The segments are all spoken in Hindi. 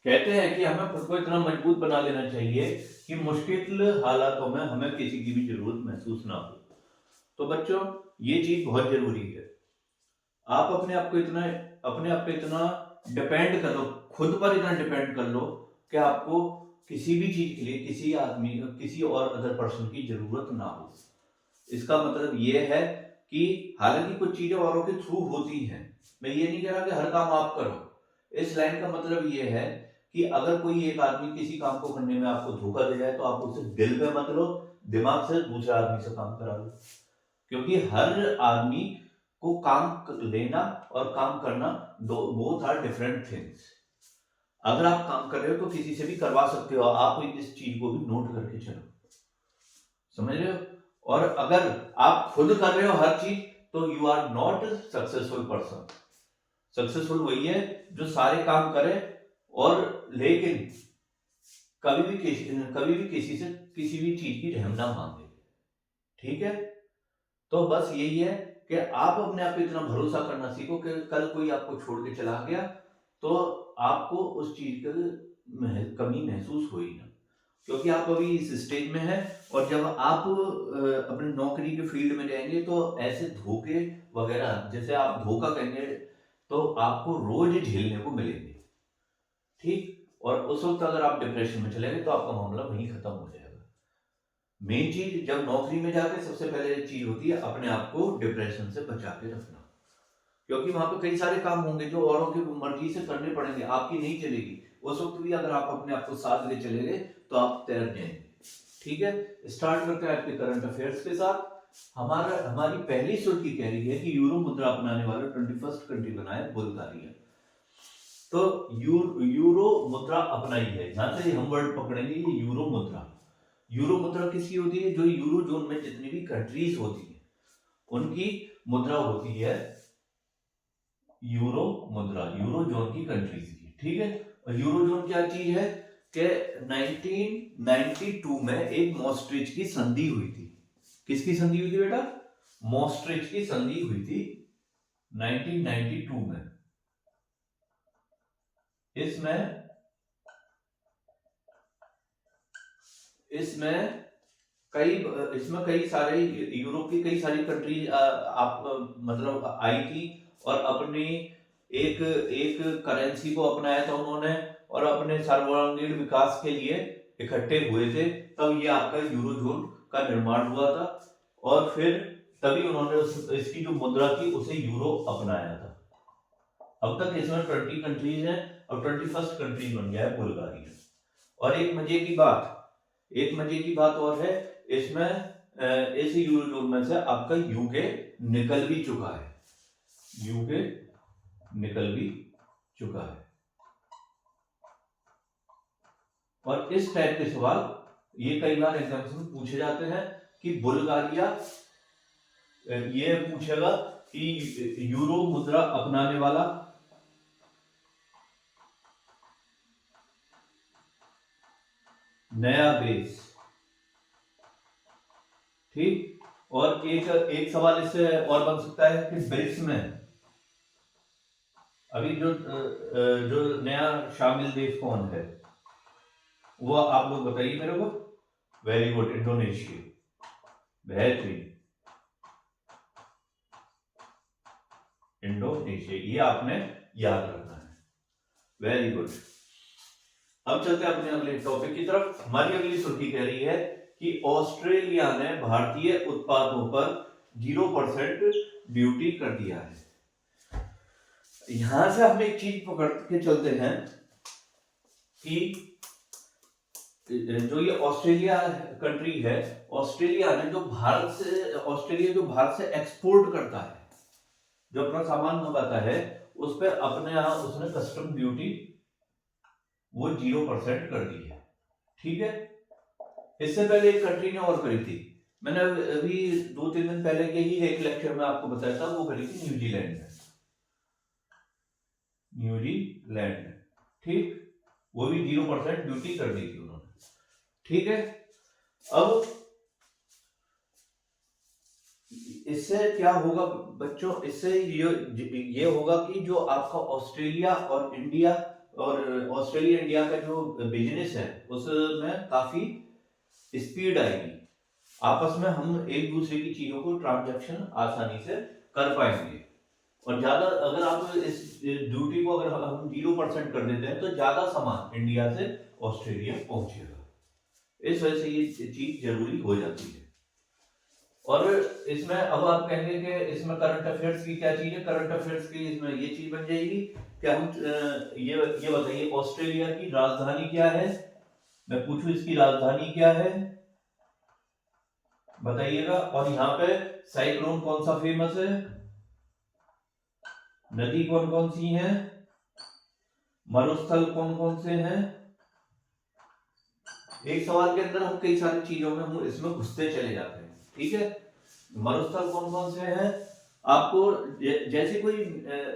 कहते हैं कि हमें खुद को इतना मजबूत बना लेना चाहिए कि मुश्किल हालातों में हमें किसी की भी जरूरत महसूस ना हो। तो बच्चों, ये चीज बहुत जरूरी है। आप अपने आप पे इतना डिपेंड कर लो, खुद पर इतना डिपेंड कर लो कि आपको किसी भी चीज के लिए किसी आदमी, किसी और अदर पर्सन की जरूरत ना हो। इसका मतलब ये है कि हालांकि कुछ चीजें औरों के थ्रू होती हैं, मैं ये नहीं कह रहा कि हर काम आप करो। इस लाइन का मतलब ये है कि अगर कोई एक आदमी किसी काम को करने में आपको धोखा दे जाए तो आप उसे दिल पे मत लो, दिमाग से दूसरे आदमी से काम करा लो। क्योंकि हर आदमी को काम लेना और काम करना, दो बोथ आर डिफरेंट थिंग्स। अगर आप काम कर रहे हो तो किसी से भी करवा सकते हो, आप इस चीज को भी नोट करके चलो, समझ रहे हो। और अगर आप खुद कर रहे हो हर चीज तो you are not successful person. Successful वही है जो सारे काम करे और लेकिन कभी भी किसी से किसी भी चीज की रहम ना मांगे। ठीक है, तो बस यही है कि आप अपने आप पे इतना भरोसा करना सीखो कि कल कोई आपको छोड़ के चला गया तो आपको उस चीज की कमी महसूस हुई ना। क्योंकि आप अभी इस स्टेज में हैं और जब आप अपनी नौकरी के फील्ड में जाएंगे तो ऐसे धोखे वगैरह, जैसे आप धोखा कहेंगे, तो आपको रोज झेलने को मिलेंगे। ठीक, और उस वक्त अगर आप डिप्रेशन में चले गए तो आपका मामला वहीं खत्म हो जाएगा। मेन चीज जब नौकरी में जाके सबसे पहले चीज होती है अपने आप को डिप्रेशन से बचा के रखना। क्योंकि वहां पे कई सारे काम होंगे जो औरों की मर्जी से करने पड़ेंगे, आपकी नहीं चलेगी। उस वक्त भी अगर आप अपने आप को साथ ले चले गए तो आप तैर जाएंगे। ठीक है, स्टार्ट करते हैं आपके करंट अफेयर्स के साथ। हमारी पहली सुर्खी कह रही है कि यूरो मुद्रा अपनाने वाला 21st कंट्री बना है बुल्गारिया। तो यूरो मुद्रा अपनाई है, यहां से हम वर्ड पकड़ेंगे, ये यूरो मुद्रा। यूरो मुद्रा किसकी होती है? जो यूरो जोन में जितनी भी कंट्रीज होती हैं उनकी मुद्रा होती है यूरो मुद्रा, यूरो जोन की कंट्रीज की। ठीक है, और यूरो जोन क्या चीज है कि 1992 में एक मॉस्ट्रिच की संधि हुई थी। किसकी संधि हुई थी बेटा? मॉस्ट्रिच की संधि हुई थी 1992 में। इसमें इसमें इसमें कई सारे यूरोप की कई सारी कंट्री आप मतलब आई थी और अपनी एक एक करेंसी को अपनाया था उन्होंने और अपने सर्वांगीण विकास के लिए इकट्ठे हुए थे। तब ये आपका यूरो जोन का निर्माण हुआ था और फिर तभी उन्होंने इसकी जो मुद्रा थी उसे यूरो अपनाया था। अब तक इसमें 20 कंट्रीज हैं और 21st कंट्री बन गया है बुल्गारिया। और एक मजे की बात और है इसमें, इस यूरो जोन में से आपका यूके निकल भी चुका है। यूके निकल भी चुका है। और इस टाइप के सवाल ये कई बार एग्जाम्स में पूछे जाते हैं कि बुल्गारिया, ये पूछेगा कि यूरो मुद्रा अपनाने वाला नया देश। ठीक, और एक सवाल इससे और बन सकता है कि ब्रिक्स में अभी जो नया शामिल देश कौन है, वो आप लोग बताइए मेरे को। Very good, Indonesia. बेहतरीन, इंडोनेशिया, ये आपने याद रखना है। Very good. अब चलते हैं अपने अगले टॉपिक की तरफ। हमारी अगली सुर्खी कह रही है कि ऑस्ट्रेलिया ने भारतीय उत्पादों पर 0% ड्यूटी कर दिया है। यहां से हम एक चीज पकड़ के चलते हैं कि जो ये ऑस्ट्रेलिया कंट्री है, ऑस्ट्रेलिया जो भारत से एक्सपोर्ट करता है, जो अपना सामान मंगाता है, उस पर अपने यहां उसने कस्टम ड्यूटी वो 0% कर दी है। ठीक है, इससे पहले एक कंट्री ने और करी थी, मैंने अभी 2-3 दिन पहले के ही एक लेक्चर में आपको बताया था, वो करी थी न्यूजीलैंड में। न्यूजीलैंड, ठीक, वो भी 0% ड्यूटी कर दी थी उन्होंने। ठीक है, अब इससे क्या होगा बच्चों? इससे ये होगा कि जो आपका ऑस्ट्रेलिया और इंडिया और ऑस्ट्रेलिया इंडिया का जो बिजनेस है उसमें काफी स्पीड आएगी। आपस में हम एक दूसरे की चीजों को ट्रांजैक्शन आसानी से कर पाएंगे। और ज्यादा अगर आप इस ड्यूटी को अगर हम 0% कर देते हैं तो ज्यादा सामान इंडिया से ऑस्ट्रेलिया पहुंचेगा। इस वजह से ये चीज जरूरी हो जाती है। और इसमें अब आप कहेंगे कि इसमें करंट अफेयर्स की क्या चीज है। करंट अफेयर्स की इसमें ये चीज बन जाएगी कि हम ये बताइए ऑस्ट्रेलिया की राजधानी क्या है। मैं पूछूं इसकी राजधानी क्या है, बताइएगा। और यहाँ पे साइक्लोन कौन सा फेमस है, नदी कौन कौन सी है, मरुस्थल कौन कौन से हैं। एक सवाल के अंदर हम कई सारी चीजों में हम इसमें घुसते चले जाते हैं, ठीक है। मरुस्थल कौन कौन से हैं, आपको जैसे कोई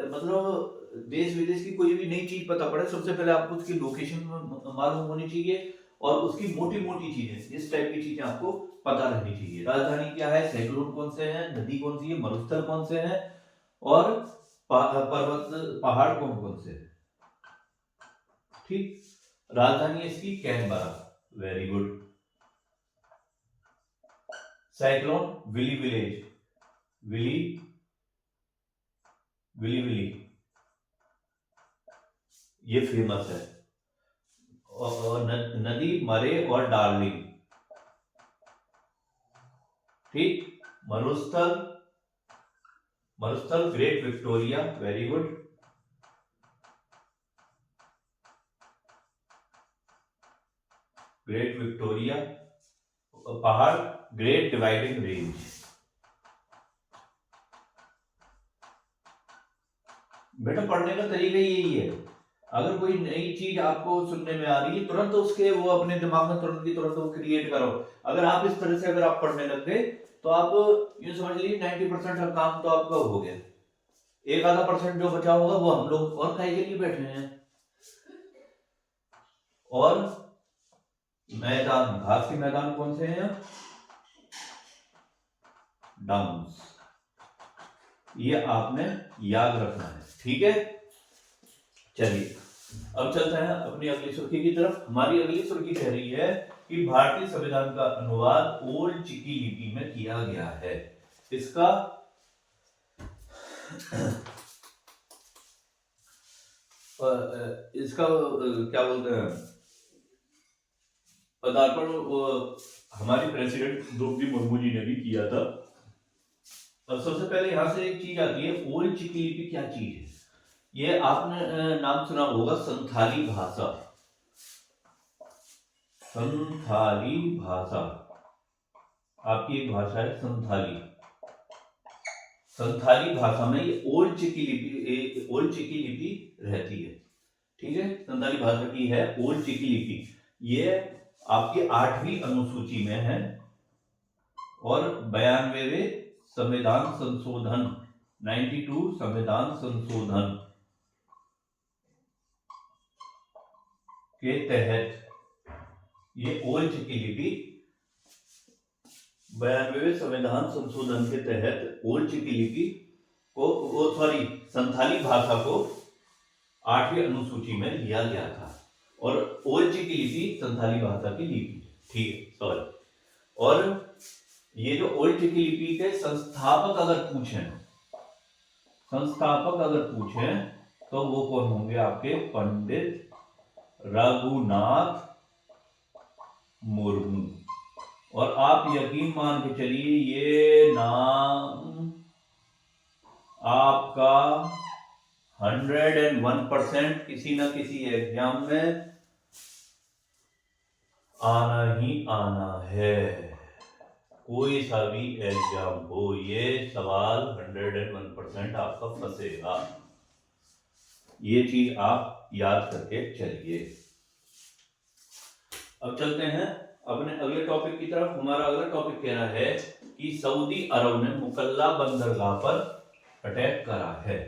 मतलब देश विदेश की कोई भी नई चीज पता पड़े, सबसे पहले आपको उसकी लोकेशन मालूम होनी चाहिए और उसकी मोटी मोटी चीजें, इस टाइप की चीजें आपको पता रहनी चाहिए। राजधानी क्या है, साइक्लोन कौन से हैं, नदी कौन सी है, मरुस्थल कौन से हैं, और पर्वत पहाड़ कौन कौन से हैं, ठीक। राजधानी इसकी Canberra, very good. Cyclone willy village, willy willy willy, ये फेमस है। और नदी मरे और डार्लिंग, ठीक। मरुस्थल, मरुस्थल great Victoria, very good. Great Victoria. पहाड़ ग्रेट डिवाइडिंग रेंज। बेटा पढ़ने का तरीका यही है, अगर कोई नई चीज आपको सुनने में आ रही है तुरंत उसके वो अपने दिमाग में तुरंत की तुरंत वो क्रिएट करो। अगर आप इस तरह से अगर आप पढ़ने लग गए तो आप ये समझ लीजिए 90% काम तो आपका हो गया। एक आधा परसेंट जो बचा होगा वो हम लोग और खाई के लिए बैठे हैं। और मैदान, घास के मैदान कौन से हैं, डाउन्स, ये आपने याद रखना है, ठीक है। चलिए अब चलते हैं अपनी अगली सुर्खी की तरफ। हमारी अगली सुर्खी कह रही है कि भारतीय संविधान का अनुवाद ओल्ड चिकी लिपि में किया गया है। इसका क्या बोलते हैं, पदार्पण हमारे प्रेसिडेंट द्रौपदी मुर्मू जी ने भी किया था। अब सबसे पहले यहां से एक चीज आती है, ओल्ड चिकी लिपि क्या चीज है। ये आपने नाम सुना होगा संथाली भाषा। संथाली भाषा आपकी एक भाषा है संथाली। संथाली भाषा में ये ओल्ड चिकी लिपि रहती है, ठीक है। संथाली भाषा की है ओल्ड चिकी लिपि। ये आपकी 8वीं अनुसूची में है और 92वें संविधान संशोधन 92 संविधान संशोधन के तहत ये ओल्ड चिकी लिपि 92वें संविधान संशोधन के तहत ओल्ड चिकी लिपि को संथाली भाषा को 8वीं अनुसूची में लिया गया था। और ओल्ड चिकी लिपि संथाली भाषा की लिपि, ठीक है, सॉरी। और ये जो ओल्ड चिकी लिपि के संस्थापक अगर पूछें तो वो कौन होंगे आपके, पंडित रघुनाथ मुर्मू। और आप यकीन मान के चलिए ये नाम आपका 101% किसी ना किसी एग्जाम में आना ही आना है। कोई सा भी एग्जाम हो ये सवाल 101% आपका फंसेगा। ये चीज आप याद करके चलिए। अब चलते हैं अपने अगले टॉपिक की तरफ। हमारा अगला टॉपिक कह रहा है कि सऊदी अरब ने मुकल्ला बंदरगाह पर अटैक करा है।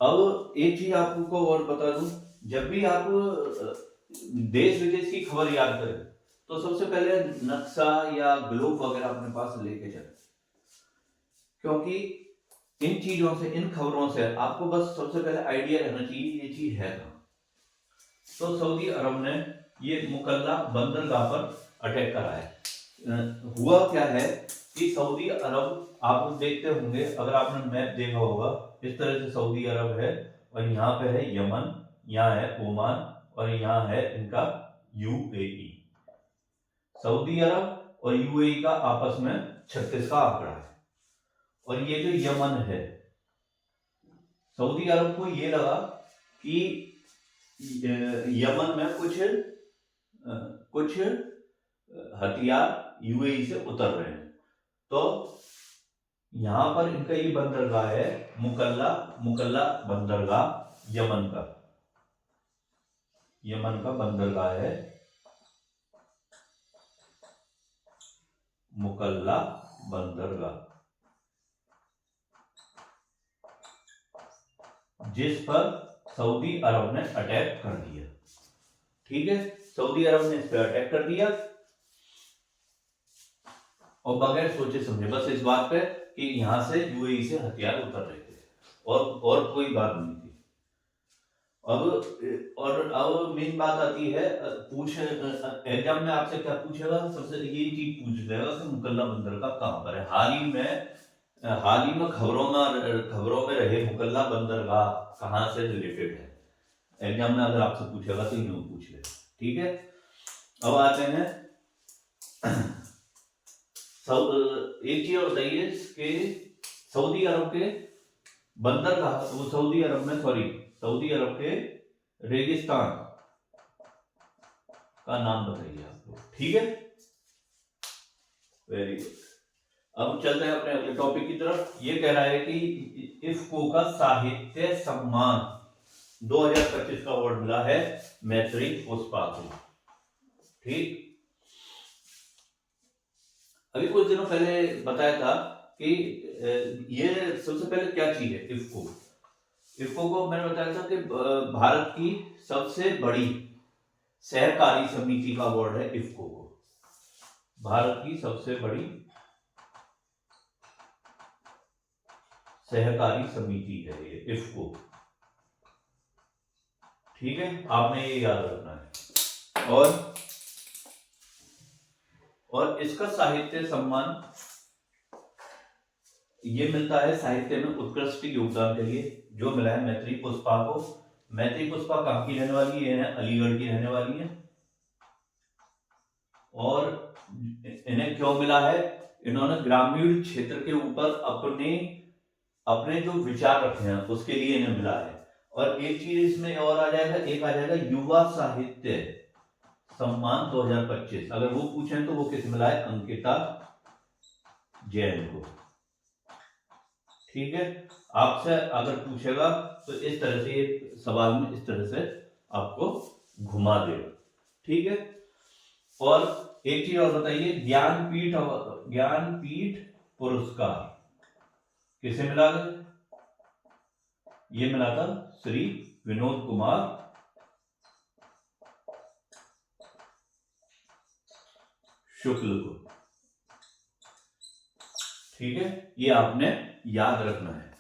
अब एक चीज आपको और बता दूं, जब भी आप देश विदेश की खबर याद करें तो सबसे पहले नक्शा या ग्लोब वगैरह अपने पास लेके चलें, क्योंकि इन चीजों से, इन खबरों से आपको बस सबसे पहले आइडिया रहना चाहिए ये चीज है कहाँ। तो सऊदी अरब ने ये मुकल्ला बंदरगाह पर अटैक करा है। हुआ क्या है कि सऊदी अरब, आप देखते होंगे, अगर आपने मैप देखा होगा, इस तरह से सऊदी अरब है, और यहाँ पे है यमन, यहाँ है ओमान, और यहाँ है इनका यूएई। सऊदी अरब और यूएई का आपस में 36 का आंकड़ा है। और ये जो यमन है, सऊदी अरब को ये लगा कि यमन में कुछ हथियार यूएई से उतर रहे हैं, तो यहां पर इनका ये बंदरगाह है, मुकल्ला बंदरगाह, यमन का बंदरगाह है, मुकल्ला बंदरगाह, जिस पर सऊदी अरब ने अटैक कर दिया। ठीक है, सऊदी अरब ने इस पर अटैक कर दिया, और बगैर सोचे समझे, बस इस बात पे कि यहां से यूएई से हथियार उतर रहे थे, और कोई बात नहीं थी। अब मेन बात आती है, एग्जाम में आपसे क्या पूछेगा, सबसे ये चीज पूछ लेगा कि मुकल्ला बंदरगाह कहां पर है। हाल ही में खबरों में रहे मुकल्ला बंदरगाह कहां से रिलेटेड है। एग्जाम में अगर आपसे पूछेगा तो यूं पूछ ले। ठीक है, अब आते हैं एक चीज और बताइए कि सऊदी अरब के बंदरगाह, सऊदी अरब के रेगिस्तान का नाम बताइए आप लोग। ठीक है, वेरी गुड। अब चलते हैं अपने अगले टॉपिक की तरफ। ये कह रहा है कि इफ्को का साहित्य सम्मान 2025 का अवार्ड मिला है मैत्री पुष्पा को। ठीक, अभी कुछ दिनों पहले बताया था कि ये सबसे पहले क्या चीज है इफ्को को मैंने बताया था कि भारत की सबसे बड़ी सहकारी समिति का अवार्ड है इफ्को को। भारत की सबसे बड़ी सहकारी समिति है ये इफ्को। ठीक है, आपने ये याद रखना है। और इसका साहित्य सम्मान ये मिलता है साहित्य में उत्कृष्ट योगदान के लिए, जो मिला है मैत्री पुष्पा को। मैत्री पुष्पा कहाँ की रहने वाली है? अलीगढ़ की रहने वाली है। और इन्हें क्यों मिला है? इन्होंने ग्रामीण क्षेत्र के ऊपर अपने जो विचार रखे हैं उसके लिए इन्हें मिला है। और एक चीज इसमें और आ जाएगा, एक आ जाएगा युवा साहित्य सम्मान 2025। अगर वो पूछें तो वो किस मिला है? अंकिता जैन को। ठीक है, आपसे अगर पूछेगा तो इस तरह से ये सवाल में इस तरह से आपको घुमा देगा। ठीक है, और एक चीज और बताइए, ज्ञानपीठ पुरस्कार किसे मिला है? ये मिला था श्री विनोद कुमार शुक्ल को। ठीक है, ये आपने याद रखना है।